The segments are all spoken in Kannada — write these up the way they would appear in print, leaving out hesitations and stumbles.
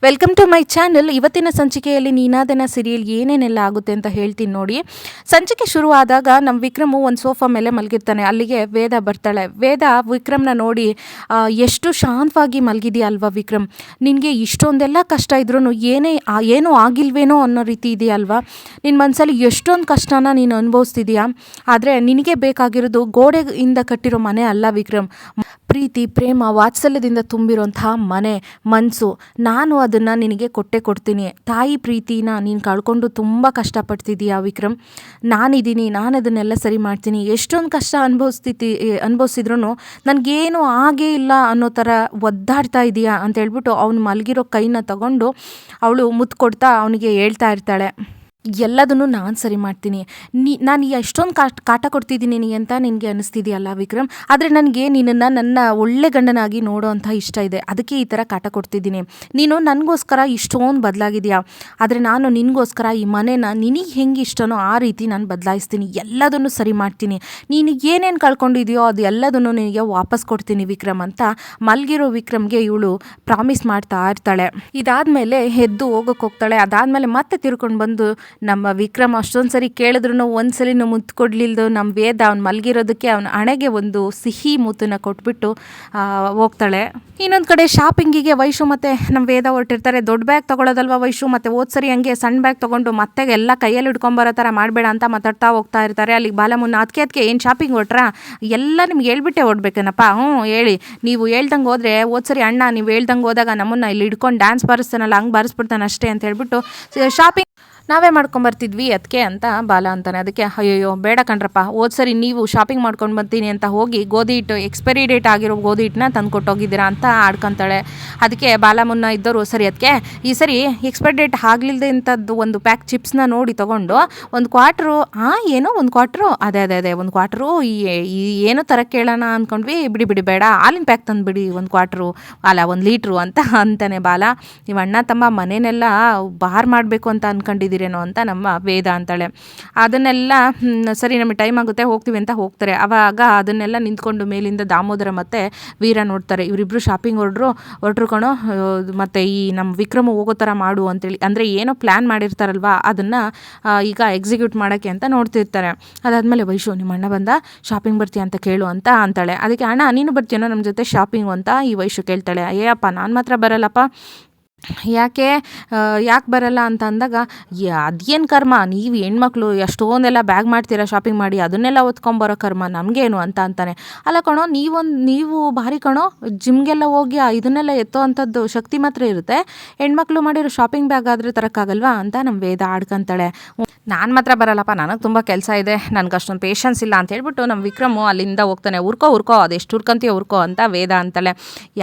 Welcome to my channel. ಇವತ್ತಿನ ಸಂಚಿಕೆಯಲ್ಲಿ ನೀನಾದನ ಸೀರಿಯಲ್ ಏನೇನೆಲ್ಲ ಆಗುತ್ತೆ ಅಂತ ಹೇಳ್ತೀನಿ ನೋಡಿ. ಸಂಚಿಕೆ ಶುರುವಾದಾಗ ನಮ್ಮ ವಿಕ್ರಮು ಒಂದು ಸೋಫಾ ಮೇಲೆ ಮಲಗಿರ್ತಾನೆ. ಅಲ್ಲಿಗೆ ವೇದ ಬರ್ತಾಳೆ. ವೇದ ವಿಕ್ರಮ್ನ ನೋಡಿ, ಎಷ್ಟು ಶಾಂತವಾಗಿ ಮಲಗಿದೆಯಾ ಅಲ್ವಾ ವಿಕ್ರಮ್, ನಿನಗೆ ಇಷ್ಟೊಂದೆಲ್ಲ ಕಷ್ಟ ಇದ್ರೂ ಏನೂ ಆಗಿಲ್ವೇನೋ ಅನ್ನೋ ರೀತಿ ಇದೆಯಲ್ವಾ, ನಿನ್ನ ಮನಸ್ಸಲ್ಲಿ ಎಷ್ಟೊಂದು ಕಷ್ಟನ ನೀನು ಅನುಭವಿಸ್ತಿದೀಯಾ. ಆದರೆ ನಿನಗೆ ಬೇಕಾಗಿರೋದು ಗೋಡೆಯಿಂದ ಕಟ್ಟಿರೋ ಮನೆ ಅಲ್ಲ ವಿಕ್ರಮ್, ಪ್ರೀತಿ, ಪ್ರೇಮ, ವಾತ್ಸಲ್ಯದಿಂದ ತುಂಬಿರೋಂತಹ ಮನೆ, ಮನಸ್ಸು. ನಾನು ಅದನ್ನು ನಿನಗೆ ಕೊಡ್ತೀನಿ. ತಾಯಿ ಪ್ರೀತಿನ ನೀನು ಕಳ್ಕೊಂಡು ತುಂಬ ಕಷ್ಟಪಡ್ತಿದ್ದೀಯಾ ವಿಕ್ರಮ್. ನಾನಿದ್ದೀನಿ, ನಾನು ಅದನ್ನೆಲ್ಲ ಸರಿ ಮಾಡ್ತೀನಿ. ಎಷ್ಟೊಂದು ಕಷ್ಟ ಅನುಭವಿಸಿದ್ರೂ ನನಗೇನು ಆಗೇ ಇಲ್ಲ ಅನ್ನೋ ಥರ ಒದ್ದಾಡ್ತಾ ಇದೆಯಾ ಅಂತ ಹೇಳ್ಬಿಟ್ಟು ಅವ್ನು ಮಲಗಿರೋ ಕೈನ ತಗೊಂಡು ಅವಳು ಮುತ್ತು ಕೊಡ್ತಾ ಅವನಿಗೆ ಹೇಳ್ತಾ ಇರ್ತಾಳೆ, ಎಲ್ಲದನ್ನು ನಾನು ಸರಿ ಮಾಡ್ತೀನಿ. ನಾನು ಎಷ್ಟೊಂದು ಕಾಟ ಕೊಡ್ತಿದ್ದೀನಿ ಅಂತ ನಿನಗೆ ಅನ್ನಿಸ್ತಿದೆಯಲ್ಲ ವಿಕ್ರಮ್, ಆದರೆ ನನಗೆ ನಿನ್ನನ್ನು ನನ್ನ ಒಳ್ಳೆ ಗಂಡನಾಗಿ ನೋಡೋ ಅಂಥ ಇಷ್ಟ ಇದೆ, ಅದಕ್ಕೆ ಈ ಥರ ಕಾಟ ಕೊಡ್ತಿದ್ದೀನಿ. ನೀನು ನನಗೋಸ್ಕರ ಇಷ್ಟೊಂದು ಬದಲಾಗಿದೆಯಾ, ಆದರೆ ನಾನು ನಿನಗೋಸ್ಕರ ಈ ಮನೇನ ನಿನಗೆ ಹೆಂಗೆ ಇಷ್ಟನೋ ಆ ರೀತಿ ನಾನು ಬದಲಾಯಿಸ್ತೀನಿ, ಎಲ್ಲದನ್ನು ಸರಿ ಮಾಡ್ತೀನಿ. ನೀನು ಏನೇನು ಕಳ್ಕೊಂಡಿದೆಯೋ ಅದು ಎಲ್ಲದನ್ನು ನಿನಗೆ ವಾಪಸ್ ಕೊಡ್ತೀನಿ ವಿಕ್ರಮ್ ಅಂತ ಮಲಗಿರೋ ವಿಕ್ರಮ್ಗೆ ಇವಳು ಪ್ರಾಮಿಸ್ ಮಾಡ್ತಾ ಇರ್ತಾಳೆ. ಇದಾದಮೇಲೆ ಎದ್ದು ಹೋಗ್ತಾಳೆ. ಅದಾದಮೇಲೆ ಮತ್ತೆ ತಿರ್ಕೊಂಡು ಬಂದು ನಮ್ಮ ವಿಕ್ರಮ್ ಅಷ್ಟೊಂದು ಸರಿ ಕೇಳಿದ್ರು ಒಂದ್ಸಲಿನೂ ಮುತ್ತು ಕೊಡಲಿಲ್ದು ನಮ್ಮ ವೇದ ಅವ್ನು ಮಲಗಿರೋದಕ್ಕೆ ಅವನ ಹಣೆಗೆ ಒಂದು ಸಿಹಿ ಮುತ್ತನ್ನ ಕೊಟ್ಬಿಟ್ಟು ಹೋಗ್ತಾಳೆ. ಇನ್ನೊಂದು ಕಡೆ ಶಾಪಿಂಗಿಗೆ ವೈಶು ಮತ್ತು ನಮ್ಮ ವೇದ ಹೊರಟಿರ್ತಾರೆ. ದೊಡ್ಡ ಬ್ಯಾಗ್ ತೊಗೊಳೋದಲ್ವ ವೈಶು, ಮತ್ತು ಸರಿ ಹಂಗೆ ಸಣ್ಣ ಬ್ಯಾಗ್ ತೊಗೊಂಡು ಮತ್ತೆ ಎಲ್ಲ ಕೈಯಲ್ಲಿ ಹಿಡ್ಕೊಂಬರೋ ಥರ ಮಾಡಬೇಡ ಅಂತ ಮಾತಾಡ್ತಾ ಹೋಗ್ತಾ ಇರ್ತಾರೆ. ಅಲ್ಲಿಗೆ ಬಾಲಮುನ್ನ ಅದಕ್ಕೆ ಏನು ಶಾಪಿಂಗ್ ಹೊಟ್ರಾ, ಎಲ್ಲ ನಿಮ್ಗೆ ಹೇಳ್ಬಿಟ್ಟೆ ಓಡ್ಬೇಕೇನಪ್ಪ. ಹೇಳಿ, ನೀವು ಹೇಳ್ದಂಗೆ ಹೋದರೆ ಸರಿ ಅಣ್ಣ ನೀವು ಹೇಳ್ದಂಗೆ ಹೋದಾಗ ನಮ್ಮನ್ನು ಇಲ್ಲಿ ಹಿಡ್ಕೊಂಡು ಡ್ಯಾನ್ಸ್ ಬಾರಿಸ್ತಾನಲ್ಲ ಹಂಗೆ ಬಾರಿಸ್ಬಿಡ್ತಾನೆ ಅಷ್ಟೇ ಅಂತ ಹೇಳ್ಬಿಟ್ಟು ಶಾಪಿಂಗ್ ನಾವೇ ಮಾಡ್ಕೊಂಬರ್ತಿದ್ವಿ ಅದಕ್ಕೆ ಅಂತ ಬಾಲ ಅಂತಾನೆ. ಅದಕ್ಕೆ ಅಯ್ಯೋ ಬೇಡ ಕಣ್ರಪ್ಪ, ಸರಿ ನೀವು ಶಾಪಿಂಗ್ ಮಾಡ್ಕೊಂಡು ಬರ್ತೀನಿ ಅಂತ ಹೋಗಿ ಗೋಧಿ ಹಿಟ್ಟು ಎಕ್ಸ್ಪೈರಿ ಡೇಟ್ ಆಗಿರೋ ಗೋಧಿ ಹಿಟ್ಟನ್ನ ತಂದು ಕೊಟ್ಟೋಗಿದ್ದೀರಾ ಅಂತ ಆಡ್ಕೊತಾಳೆ. ಅದಕ್ಕೆ ಬಾಲ ಮುನ್ನ ಇದ್ದವರು ಸರಿ ಅದಕ್ಕೆ ಈ ಸರಿ ಎಕ್ಸ್ಪೈರಿ ಡೇಟ್ ಆಗಲಿಲ್ಲದೆ ಇಂಥದ್ದು ಒಂದು ಪ್ಯಾಕ್ ಚಿಪ್ಸ್ನ ನೋಡಿ ತೊಗೊಂಡು ಒಂದು ಕ್ವಾಟ್ರು ಏನೋ ಒಂದು ಕ್ವಾಟ್ರು ಅದೇ ಒಂದು ಕ್ವಾಟ್ರು ಏನೋ ಥರ ಕೇಳೋಣ ಅಂದ್ಕೊಂಡ್ವಿ, ಬಿಡಿ ಬೇಡ ಹಾಲಿನ ಪ್ಯಾಕ್ ತಂದುಬಿಡಿ ಒಂದು ಕ್ವಾಟ್ರು ಅಲ್ಲ 1 ಲೀಟ್ರು ಅಂತ ಅಂತಾನೆ ಬಾಲ. ನೀವು ಅಣ್ಣ ತಮ್ಮ ಮನೆಯನ್ನೆಲ್ಲ ಬಾರ್ ಮಾಡಬೇಕು ಅಂತ ಅಂದ್ಕೊಂಡಿದ್ದೀರಿ ಅಂತ ನಮ್ಮ ವೇದ ಅಂತಾಳೆ. ಅದನ್ನೆಲ್ಲ ಸರಿ ನಮಗೆ ಟೈಮ್ ಆಗುತ್ತೆ ಹೋಗ್ತೀವಿ ಅಂತ ಹೋಗ್ತಾರೆ. ಆವಾಗ ಅದನ್ನೆಲ್ಲ ನಿಂತ್ಕೊಂಡು ಮೇಲಿಂದ ದಾಮೋದರ ಮತ್ತು ವೀರ ನೋಡ್ತಾರೆ. ಇವರಿಬ್ಬರು ಶಾಪಿಂಗ್ ಹೊರಟ್ರು ಕಣೋ, ಮತ್ತು ಈ ನಮ್ಮ ವಿಕ್ರಮ ಹೋಗೋ ಥರ ಮಾಡು ಅಂತೇಳಿ, ಅಂದರೆ ಏನೋ ಪ್ಲ್ಯಾನ್ ಮಾಡಿರ್ತಾರಲ್ವ ಅದನ್ನು ಈಗ ಎಕ್ಸಿಕ್ಯೂಟ್ ಮಾಡೋಕ್ಕೆ ಅಂತ ನೋಡ್ತಿರ್ತಾರೆ. ಅದಾದಮೇಲೆ ವೈಶು ನಿಮ್ಮ ಅಣ್ಣ ಬಂದ ಶಾಪಿಂಗ್ ಬರ್ತೀಯ ಅಂತ ಕೇಳು ಅಂತ ಅಂತಾಳೆ. ಅದಕ್ಕೆ ಅಣ್ಣ ನೀನು ಬರ್ತೀಯನೋ ನಮ್ಮ ಜೊತೆ ಶಾಪಿಂಗು ಅಂತ ಈ ವೈಶು ಕೇಳ್ತಾಳೆ. ಅಯ್ಯಪ್ಪ ನಾನು ಮಾತ್ರ ಬರಲ್ಲಪ್ಪ. ಯಾಕೆ ಬರಲ್ಲ ಅಂತ ಅಂದಾಗ, ಅದೇನು ಕರ್ಮ, ನೀವು ಹೆಣ್ಮಕ್ಳು ಎಷ್ಟೊಂದೆಲ್ಲ ಬ್ಯಾಗ್ ಮಾಡ್ತೀರಾ ಶಾಪಿಂಗ್ ಮಾಡಿ, ಅದನ್ನೆಲ್ಲ ಹೊತ್ಕೊಂಬರೋ ಕರ್ಮ ನಮಗೇನು ಅಂತ ಅಂತಾನೆ. ಅಲ್ಲ ಕಣೋ, ನೀವು ಭಾರಿ ಕಣೋ, ಜಿಮ್ಗೆಲ್ಲ ಹೋಗಿ ಇದನ್ನೆಲ್ಲ ಎತ್ತೋ ಅಂಥದ್ದು ಶಕ್ತಿ ಮಾತ್ರ ಇರುತ್ತೆ, ಹೆಣ್ಮಕ್ಳು ಮಾಡಿರೋ ಶಾಪಿಂಗ್ ಬ್ಯಾಗ್ ಆದರೆ ತರೋಕ್ಕಾಗಲ್ವಾ ಅಂತ ನಮ್ಮ ವೇದ ಆಡ್ಕೊಂತಾಳೆ. ನಾನು ಮಾತ್ರ ಬರಲ್ಲಪ್ಪ, ನನಗೆ ತುಂಬ ಕೆಲಸ ಇದೆ, ನನಗೆ ಅಷ್ಟೊಂದು ಪೇಷನ್ಸ್ ಇಲ್ಲ ಅಂತ ಹೇಳ್ಬಿಟ್ಟು ನಮ್ಮ ವಿಕ್ರಮು ಅಲ್ಲಿಂದ ಹೋಗ್ತಾನೆ. ಉರ್ಕೋ ಅದೆಷ್ಟು ಉರ್ಕಂತೀಯ ಉರ್ಕೋ ಅಂತ ವೇದ ಅಂತಾಳೆ.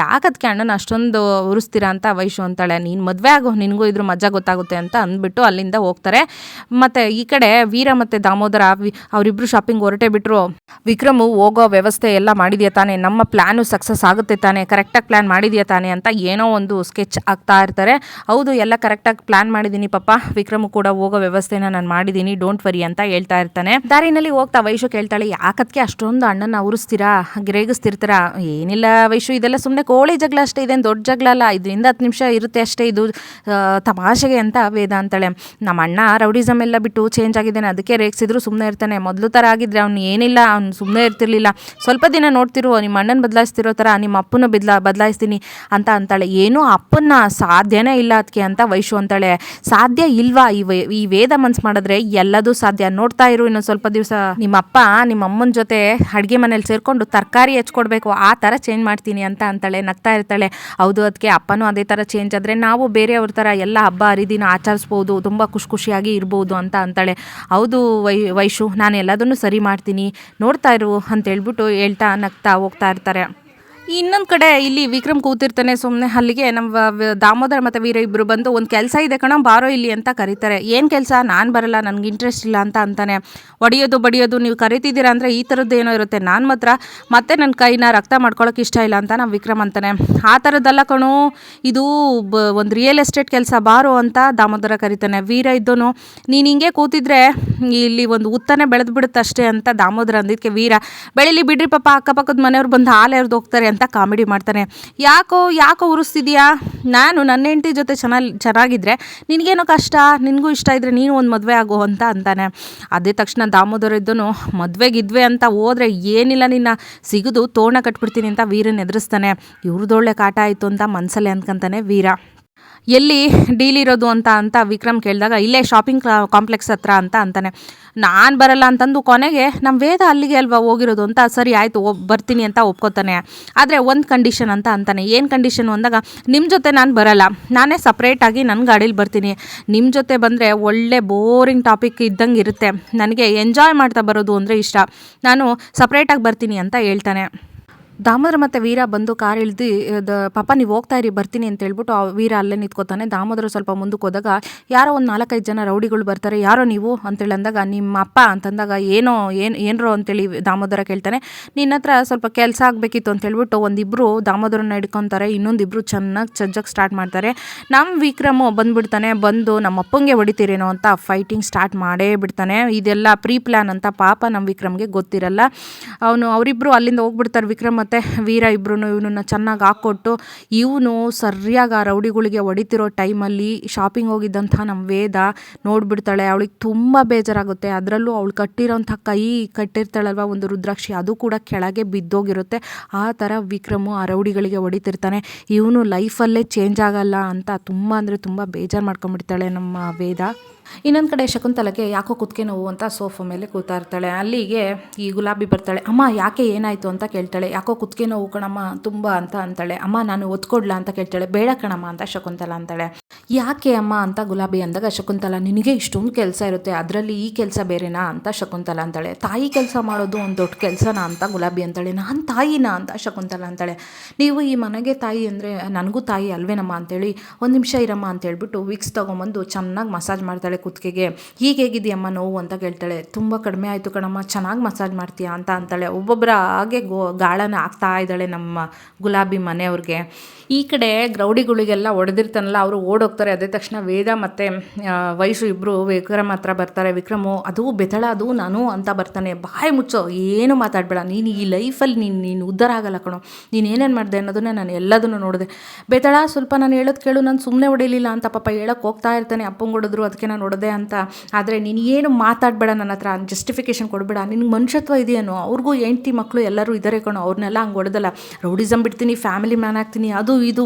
ಯಾಕದಕ್ಕೆ ಅಣ್ಣನ ಅಷ್ಟೊಂದು ಉರಿಸ್ತೀರಾ ಅಂತ ವೈಶು ಅಂತಾಳೆ. ನೀನು ಮದುವೆ ಆಗೋ, ನಿನಗೂ ಇದ್ರ ಮಜಾ ಗೊತ್ತಾಗುತ್ತೆ ಅಂತ ಅಂದ್ಬಿಟ್ಟು ಅಲ್ಲಿಂದ ಹೋಗ್ತಾರೆ. ಮತ್ತು ಈ ಕಡೆ ವೀರ ಮತ್ತು ದಾಮೋದರ ಅವರಿಬ್ಬರು ಶಾಪಿಂಗ್ ಹೊರಟೇ ಬಿಟ್ಟರು. ವಿಕ್ರಮು ಹೋಗೋ ವ್ಯವಸ್ಥೆ ಎಲ್ಲ ಮಾಡಿದ್ಯಾ ತಾನೆ, ನಮ್ಮ ಪ್ಲ್ಯಾನು ಸಕ್ಸಸ್ ಆಗುತ್ತೆ ತಾನೆ, ಕರೆಕ್ಟಾಗಿ ಪ್ಲ್ಯಾನ್ ಮಾಡಿದ್ಯಾ ತಾನೆ ಅಂತ ಏನೋ ಒಂದು ಸ್ಕೆಚ್ ಆಗ್ತಾ ಇರ್ತಾರೆ. ಹೌದು ಎಲ್ಲ ಕರೆಕ್ಟಾಗಿ ಪ್ಲ್ಯಾನ್ ಮಾಡಿದ್ದೀನಿ ಪಾಪ, ವಿಕ್ರಮು ಕೂಡ ಹೋಗೋ ವ್ಯವಸ್ಥೆನ ನಾನು ಮಾಡಿದ್ದೀನಿ, ಡೋಂಟ್ ವರಿ ಅಂತ ಹೇಳ್ತಾ ಇರ್ತಾನೆ. ದಾರಿನಲ್ಲಿ ಹೋಗ್ತಾ ವೈಶು ಕೇಳ್ತಾಳೆ, ಯಾಕದಕ್ಕೆ ಅಷ್ಟೊಂದು ಅಣ್ಣನ ಉರಿಸ್ತೀರಾ, ರೇಗಿಸ್ತಿರ್ತೀರಾ. ಏನಿಲ್ಲ ವೈಶು, ಇದೆಲ್ಲ ಸುಮ್ಮನೆ ಕೋಳಿ ಜಗಳ ಅಷ್ಟೇ, ಇದೇನು ದೊಡ್ಡ ಜಗಳ ಅಲ್ಲ, 5-10 ನಿಮಿಷ ಇರುತ್ತೆ ಅಷ್ಟೇ, ಇದು ತಮಾಷೆಗೆ ಅಂತ ವೇದ ಅಂತಾಳೆ. ನಮ್ಮ ಅಣ್ಣ ರೌಡಿಸಮ್ ಎಲ್ಲ ಬಿಟ್ಟು ಚೇಂಜ್ ಆಗಿದ್ದಾನೆ, ಅದಕ್ಕೆ ರೇಗಿಸಿದ್ರು ಸುಮ್ಮನೆ ಇರ್ತಾನೆ, ಮೊದಲು ಥರ ಆಗಿದ್ರೆ ಅವ್ನು ಏನಿಲ್ಲ, ಅವ್ನು ಸುಮ್ಮನೆ ಇರ್ತಿರ್ಲಿಲ್ಲ, ಸ್ವಲ್ಪ ದಿನ ನೋಡ್ತಿರೋ ನಿಮ್ಮ ಅಣ್ಣನ ಬದಲಾಯಿಸ್ತಿರೋ ಥರ ನಿಮ್ಮ ಅಪ್ಪನ ಬದಲಾಯಿಸ್ತೀನಿ ಅಂತ ಅಂತಾಳೆ. ಏನೂ ಅಪ್ಪನ್ನ ಸಾಧ್ಯನೇ ಇಲ್ಲ ಅದಕ್ಕೆ ಅಂತ ವೈಶು ಅಂತಾಳೆ. ಸಾಧ್ಯ ಇಲ್ವಾ, ಈ ವೇದ ಮನ್ಸು ಮಾಡಿದ್ರೆ ಎಲ್ಲದೂ ಸಾಧ್ಯ, ನೋಡ್ತಾ ಇರು, ಇನ್ನೊಂದು ಸ್ವಲ್ಪ ದಿವಸ ನಿಮ್ಮಪ್ಪ ನಿಮ್ಮ ಅಮ್ಮನ ಜೊತೆ ಅಡುಗೆ ಮನೇಲಿ ಸೇರಿಕೊಂಡು ತರಕಾರಿ ಹೆಚ್ಕೊಡ್ಬೇಕು, ಆ ಥರ ಚೇಂಜ್ ಮಾಡ್ತೀನಿ ಅಂತ ಅಂತಾಳೆ. ನಗ್ತಾ ಇರ್ತಾಳೆ. ಹೌದು ಅದಕ್ಕೆ ಅಪ್ಪನೂ ಅದೇ ಥರ ಚೇಂಜ್ ಆದರೆ ನಾವು ಬೇರೆಯವ್ರ ಥರ ಎಲ್ಲ ಹಬ್ಬ ಹರಿದಿನ ಆಚರಿಸ್ಬೋದು, ತುಂಬ ಖುಷಿಯಾಗಿ ಇರ್ಬೋದು ಅಂತ ಅಂತಾಳೆ. ಹೌದು ವೈಶು, ನಾನು ಎಲ್ಲದನ್ನು ಸರಿ ಮಾಡ್ತೀನಿ, ನೋಡ್ತಾ ಇರು ಅಂತ ಹೇಳ್ಬಿಟ್ಟು ಹೇಳ್ತಾ ನಗ್ತಾ ಹೋಗ್ತಾ ಇರ್ತಾರೆ. ಇನ್ನೊಂದು ಕಡೆ ಇಲ್ಲಿ ವಿಕ್ರಮ್ ಕೂತಿರ್ತಾನೆ ಸುಮ್ಮನೆ. ಅಲ್ಲಿಗೆ ನಮ್ಮ ದಾಮೋದರ ಮತ್ತು ವೀರ ಇಬ್ಬರು ಬಂದು ಒಂದು ಕೆಲಸ ಇದೆ ಕಣೋ ಬಾರೋ ಇಲ್ಲಿ ಅಂತ ಕರೀತಾರೆ. ಏನು ಕೆಲಸ, ನಾನು ಬರಲ್ಲ, ನನಗೆ ಇಂಟ್ರೆಸ್ಟ್ ಇಲ್ಲ ಅಂತ ಅಂತಾನೆ. ಹೊಡಿಯೋದು ಬಡಿಯೋದು ನೀವು ಕರಿತಿದ್ದೀರಾ ಅಂದರೆ ಈ ಥರದ್ದು ಏನೋ ಇರುತ್ತೆ, ನಾನು ಮಾತ್ರ ಮತ್ತೆ ನನ್ನ ಕೈನ ರಕ್ತ ಮಾಡ್ಕೊಳ್ಳೋಕೆ ಇಷ್ಟ ಇಲ್ಲ ಅಂತ ನಮ್ಮ ವಿಕ್ರಮ್ ಅಂತಾನೆ. ಆ ಥರದ್ದಲ್ಲ ಕಣೋ, ಇದು ಒಂದು ರಿಯಲ್ ಎಸ್ಟೇಟ್ ಕೆಲಸ, ಬಾರೋ ಅಂತ ದಾಮೋದರ ಕರೀತಾನೆ. ವೀರ ಇದ್ದೋನು ನೀನು ಹಿಂಗೆ ಕೂತಿದ್ರೆ ಇಲ್ಲಿ ಒಂದು ಉತ್ತನೇ ಬೆಳೆದು ಬಿಡುತ್ತೆ ಅಷ್ಟೇ ಅಂತ ದಾಮೋದರ ಅಂದಿದ್ದಕ್ಕೆ ವೀರ, ಬೆಳೀಲಿ ಬಿಡ್ರಿ ಪಾಪ, ಅಕ್ಕಪಕ್ಕದ ಮನೆಯವ್ರು ಬಂದು ಹಾಲು ಎರೆದು ಹೋಗ್ತಾರೆ ಅಂತ ಕಾಮಿಡಿ ಮಾಡ್ತಾನೆ. ಯಾಕೋ ಉರಿಸ್ತಿದ್ಯಾ, ನಾನು ನನ್ನ ಹೆಂಡತಿ ಜೊತೆ ಚೆನ್ನಾಗಿದ್ರೆ ನಿನಗೇನೋ ಕಷ್ಟ, ನಿನಗೂ ಇಷ್ಟ ಇದ್ದರೆ ನೀನು ಒಂದು ಮದುವೆ ಆಗೋ ಅಂತ ಅಂತಾನೆ. ಅದೇ ತಕ್ಷಣ ದಾಮೋದರ ಇದ್ದನು ಮದುವೆಗಿದ್ವೆ ಅಂತ ಹೋದರೆ ಏನಿಲ್ಲ ನಿನ್ನ ಸಿಗೋದು ತೋರಣ ಕಟ್ಬಿಡ್ತೀನಿ ಅಂತ ವೀರನ ಎದುರಿಸ್ತಾನೆ. ಇವ್ರದೊಳ್ಳೆ ಕಾಟ ಆಯಿತು ಅಂತ ಮನಸ್ಸಲ್ಲೇ ಅಂದ್ಕೊಂತಾನೆ ವೀರ. ಎಲ್ಲಿ ಡೀಲ್ ಇರೋದು ಅಂತ ವಿಕ್ರಮ್ ಕೇಳಿದಾಗ ಇಲ್ಲೇ ಶಾಪಿಂಗ್ ಕಾಂಪ್ಲೆಕ್ಸ್ ಹತ್ರ ಅಂತ ಅಂತಾನೆ. ನಾನು ಬರಲ್ಲ ಅಂತಂದು ಕೊನೆಗೆ ನಮ್ಮ ವೇದ ಅಲ್ಲಿಗೆ ಅಲ್ವಾ ಹೋಗಿರೋದು ಅಂತ ಸರಿ ಆಯಿತು ಬರ್ತೀನಿ ಅಂತ ಒಪ್ಕೋತಾನೆ. ಆದರೆ ಒಂದು ಕಂಡೀಷನ್ ಅಂತ ಅಂತಾನೆ. ಏನು ಕಂಡೀಷನು ಅಂದಾಗ ನಿಮ್ಮ ಜೊತೆ ನಾನು ಬರಲ್ಲ, ನಾನೇ ಸಪ್ರೇಟಾಗಿ ನನ್ನ ಗಾಡೀಲಿ ಬರ್ತೀನಿ. ನಿಮ್ಮ ಜೊತೆ ಬಂದರೆ ಒಳ್ಳೆ ಬೋರಿಂಗ್ ಟಾಪಿಕ್ ಇದ್ದಂಗೆ ಇರುತ್ತೆ, ನನಗೆ ಎಂಜಾಯ್ ಮಾಡ್ತಾ ಬರೋದು ಅಂದರೆ ಇಷ್ಟ, ನಾನು ಸಪ್ರೇಟಾಗಿ ಬರ್ತೀನಿ ಅಂತ ಹೇಳ್ತಾನೆ. ದಾಮೋದರ ಮತ್ತು ವೀರ ಬಂದು ಕಾರ್ ಇಳ್ದು ಪಾಪ ನೀವು ಹೋಗ್ತಾ ಇರಿ ಬರ್ತೀನಿ ಅಂತ ಹೇಳ್ಬಿಟ್ಟು ವೀರ ಅಲ್ಲೇ ನಿಂತ್ಕೋತಾನೆ. ದಾಮೋದರ ಸ್ವಲ್ಪ ಮುಂದಕ್ಕೆ ಹೋದಾಗ ಯಾರೋ ಒಂದು 4-5 ಜನ ರೌಡಿಗಳು ಬರ್ತಾರೆ. ಯಾರೋ ನೀವು ಅಂತೇಳಿ ಅಂದಾಗ ನಿಮ್ಮ ಅಪ್ಪ ಅಂತಂದಾಗ ಏನರೋ ಅಂತೇಳಿ ದಾಮೋದರ ಕೇಳ್ತಾನೆ. ನಿನ್ನ ಹತ್ರ ಸ್ವಲ್ಪ ಕೆಲಸ ಆಗಬೇಕಿತ್ತು ಅಂತ ಹೇಳ್ಬಿಟ್ಟು ಒಂದಿಬ್ಬರು ದಾಮೋದರನ್ನ ಹಿಡ್ಕೊತಾರೆ, ಇನ್ನೊಂದಿಬ್ಬರು ಚೆನ್ನಾಗಿ ಚಜ್ಜಕ್ಕೆ ಸ್ಟಾರ್ಟ್ ಮಾಡ್ತಾರೆ. ನಮ್ಮ ವಿಕ್ರಮು ಬಂದುಬಿಡ್ತಾನೆ. ಬಂದು ನಮ್ಮ ಅಪ್ಪಂಗೆ ಹೊಡಿತೀರೇನೋ ಅಂತ ಫೈಟಿಂಗ್ ಸ್ಟಾರ್ಟ್ ಮಾಡೇ ಬಿಡ್ತಾನೆ. ಇದೆಲ್ಲ ಪ್ರೀ ಪ್ಲ್ಯಾನ್ ಅಂತ ಪಾಪ ನಮ್ಮ ವಿಕ್ರಮ್ಗೆ ಗೊತ್ತಿರಲ್ಲ. ಅವರಿಬ್ಬರು ಅಲ್ಲಿಂದ ಹೋಗ್ಬಿಡ್ತಾರೆ. ವಿಕ್ರಮ್ ಮತ್ತು ವೀರ ಇಬ್ಬರೂ ಇವನನ್ನು ಚೆನ್ನಾಗಿ ಹಾಕ್ಕೊಟ್ಟು ಇವನು ಸರಿಯಾಗಿ ಆ ರೌಡಿಗಳಿಗೆ ಹೊಡಿತಿರೋ ಟೈಮಲ್ಲಿ ಶಾಪಿಂಗ್ ಹೋಗಿದ್ದಂಥ ನಮ್ಮ ವೇದ ನೋಡಿಬಿಡ್ತಾಳೆ. ಅವಳಿಗೆ ತುಂಬ ಬೇಜಾರಾಗುತ್ತೆ. ಅದರಲ್ಲೂ ಅವಳು ಕಟ್ಟಿರೋಂಥ ಕಟ್ಟಿರ್ತಾಳಲ್ವ ಒಂದು ರುದ್ರಾಕ್ಷಿ, ಅದು ಕೂಡ ಕೆಳಗೆ ಬಿದ್ದೋಗಿರುತ್ತೆ. ಆ ಥರ ವಿಕ್ರಮು ಆ ರೌಡಿಗಳಿಗೆ ಹೊಡಿತಿರ್ತಾನೆ. ಇವನು ಲೈಫಲ್ಲೇ ಚೇಂಜ್ ಆಗಲ್ಲ ಅಂತ ತುಂಬ ಅಂದರೆ ತುಂಬ ಬೇಜಾರು ಮಾಡ್ಕೊಂಡ್ಬಿಡ್ತಾಳೆ ನಮ್ಮ ವೇದ. ಇನ್ನೊಂದು ಕಡೆ ಶಕುಂತಲಕ್ಕೆ ಯಾಕೋ ಕುತ್ತಿಗೆ ನೋವು ಅಂತ ಸೋಫಾ ಮೇಲೆ ಕೂತಾ ಇರ್ತಾಳೆ. ಅಲ್ಲಿಗೆ ಈ ಗುಲಾಬಿ ಬರ್ತಾಳೆ. ಅಮ್ಮ ಯಾಕೆ ಏನಾಯಿತು ಅಂತ ಕೇಳ್ತಾಳೆ. ಯಾಕೋ ಕುತ್ತಿಗೆ ನೋವು ಕಣಮ್ಮ ತುಂಬ ಅಂತ ಅಂತಾಳೆ. ಅಮ್ಮ ನಾನು ಒತ್ಕೊಡ್ಲಾ ಅಂತ ಕೇಳ್ತಾಳೆ. ಬೇಡ ಕಣಮ್ಮ ಅಂತ ಶಕುಂತಲ ಅಂತಾಳೆ. ಯಾಕೆ ಅಮ್ಮ ಅಂತ ಗುಲಾಬಿ ಅಂದಾಗ ಶಕುಂತಲ ನಿನಗೆ ಇಷ್ಟೊಂದು ಕೆಲಸ ಇರುತ್ತೆ, ಅದರಲ್ಲಿ ಈ ಕೆಲಸ ಬೇರೆನಾ ಅಂತ ಶಕುಂತಲ ಅಂತಾಳೆ. ತಾಯಿ ಕೆಲಸ ಮಾಡೋದು ಒಂದು ದೊಡ್ಡ ಕೆಲಸನಾ ಅಂತ ಗುಲಾಬಿ ಅಂತಾಳೆ. ನಾನು ತಾಯಿನಾ ಅಂತ ಶಕುಂತಲ ಅಂತಾಳೆ. ನೀವು ಈ ಮನೆಗೆ ತಾಯಿ ಅಂದರೆ ನನಗೂ ತಾಯಿ ಅಲ್ವೇನಮ್ಮ ಅಂತೇಳಿ ಒಂದು ನಿಮಿಷ ಇರಮ್ಮ ಅಂತ ಹೇಳ್ಬಿಟ್ಟು ವಿಕ್ಸ್ ತೊಗೊಂಬಂದು ಚೆನ್ನಾಗಿ ಮಸಾಜ್ ಮಾಡ್ತಾಳೆ ಕುತ್ತಿಗೆಗೆ. ಹೀಗೆ ಹೇಗಿದೆಯಮ್ಮ ನೋವು ಅಂತ ಕೇಳ್ತಾಳೆ. ತುಂಬ ಕಡಿಮೆ ಆಯಿತು ಕಣಮ್ಮ, ಚೆನ್ನಾಗಿ ಮಸಾಜ್ ಮಾಡ್ತೀಯಾ ಅಂತ ಅಂತಾಳೆ. ಒಬ್ಬೊಬ್ಬರ ಹಾಗೆ ಗಾಳನ ಆಗ್ತಾ ಇದ್ದಾಳೆ ನಮ್ಮ ಗುಲಾಬಿ ಮನೆಯವ್ರಿಗೆ. ಈ ಕಡೆ ರೌಡಿಗಳಿಗೆಲ್ಲ ಹೊಡೆದಿರ್ತಾನಲ್ಲ ಅವರು ಓಡೋಗ್ತಾರೆ. ಅದೇ ತಕ್ಷಣ ವೇದ ಮತ್ತು ವಯಸ್ಸು ಇಬ್ಬರು ವಿಕ್ರಮ್ ಹತ್ರ ಬರ್ತಾರೆ. ವಿಕ್ರಮು ಅದು ಬೆತಳ ಅದು ನಾನು ಅಂತ ಬರ್ತಾನೆ. ಬಾಯಿ ಮುಚ್ಚೋ, ಏನು ಮಾತಾಡಬೇಡ, ನೀನು ಈ ಲೈಫಲ್ಲಿ ನೀನು ಉದ್ಧಾರ ಆಗಲ್ಲ ಕಣೋ, ನೀನು ಏನೇನು ಮಾಡಿದೆ ಅನ್ನೋದನ್ನೇ ನಾನು ಎಲ್ಲದನ್ನು ನೋಡಿದೆ. ಬೆತಳ ಸ್ವಲ್ಪ ನಾನು ಹೇಳೋದು ಕೇಳು, ನಾನು ಸುಮ್ಮನೆ ಹೊಡಿಲಿಲ್ಲ ಅಂತ ಪಾಪ ಹೇಳೋಕ್ಕೆ ಹೋಗ್ತಾ ಇರ್ತಾನೆ. ಅಪ್ಪಂಗೆ ಹೊಡೆದ್ರು ಅದಕ್ಕೆ ನಾನು ಹೊಡೆದೆ ಅಂತ. ಆದರೆ ನೀನು ಏನು ಮಾತಾಡಬೇಡ, ನನ್ನ ಹತ್ರ ಜಸ್ಟಿಫಿಕೇಶನ್ ಕೊಡಬೇಡ, ನಿನಗೆ ಮನುಷ್ಯತ್ವ ಇದೆಯೇನೋ, ಅವ್ರಿಗೂ ಹೆಂಡ್ತಿ ಮಕ್ಕಳು ಎಲ್ಲರೂ ಇದ್ದಾರೆ ಕಣೋ, ಅವ್ರನ್ನೆಲ್ಲ ಹಂಗೆ ಹೊಡೆದಲ್ಲ, ರೌಡಿಸಮ್ ಬಿಡ್ತೀನಿ, ಫ್ಯಾಮಿಲಿ ಮ್ಯಾನ್ ಆಗ್ತೀನಿ, ಅದು ಇದು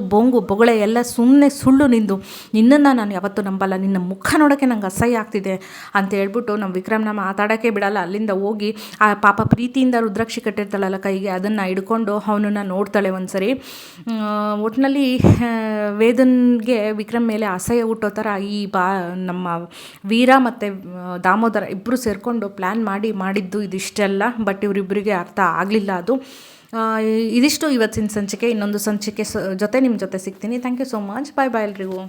ಬೊಗಳೆ ಎಲ್ಲ ಸುಮ್ಮನೆ ಸುಳ್ಳು ನಿಂದು, ನಿನ್ನನ್ನು ನಾನು ಯಾವತ್ತೂ ನಂಬಲ್ಲ, ನಿನ್ನ ಮುಖ ನೋಡೋಕ್ಕೆ ನಂಗೆ ಅಸಹ್ಯ ಆಗ್ತಿದೆ ಅಂತ ಹೇಳ್ಬಿಟ್ಟು ನಮ್ಮ ವಿಕ್ರಮ್ನ ಮಾತಾಡೋಕ್ಕೆ ಬಿಡಲ್ಲ. ಅಲ್ಲಿಂದ ಹೋಗಿ ಆ ಪಾಪ ಪ್ರೀತಿಯಿಂದ ರುದ್ರಾಕ್ಷಿ ಕಟ್ಟಿರ್ತಾಳಲ್ಲ ಕೈಗೆ, ಅದನ್ನು ಹಿಡ್ಕೊಂಡು ಅವನನ್ನು ನೋಡ್ತಾಳೆ ಒಂದ್ಸರಿ. ಒಟ್ಟಿನಲ್ಲಿ ವೇದನ್ಗೆ ವಿಕ್ರಮ್ ಮೇಲೆ ಅಸಹ್ಯ ಹುಟ್ಟೋ ಥರ ನಮ್ಮ ವೀರ ಮತ್ತು ದಾಮೋದರ ಇಬ್ಬರು ಸೇರಿಕೊಂಡು ಪ್ಲ್ಯಾನ್ ಮಾಡಿದ್ದು ಇದಿಷ್ಟೆಲ್ಲ. ಬಟ್ ಇವರಿಬ್ಬರಿಗೆ ಅರ್ಥ ಆಗಲಿಲ್ಲ ಅದು. ಇದಿಷ್ಟು ಇವತ್ತಿನ ಸಂಚಿಕೆ. ಇನ್ನೊಂದು ಸಂಚಿಕೆ ಜೊತೆ ನಿಮ್ಮ ಜೊತೆ ಸಿಗ್ತೀನಿ. Thank you so much. Bye ಎಲ್ರಿಗೂ.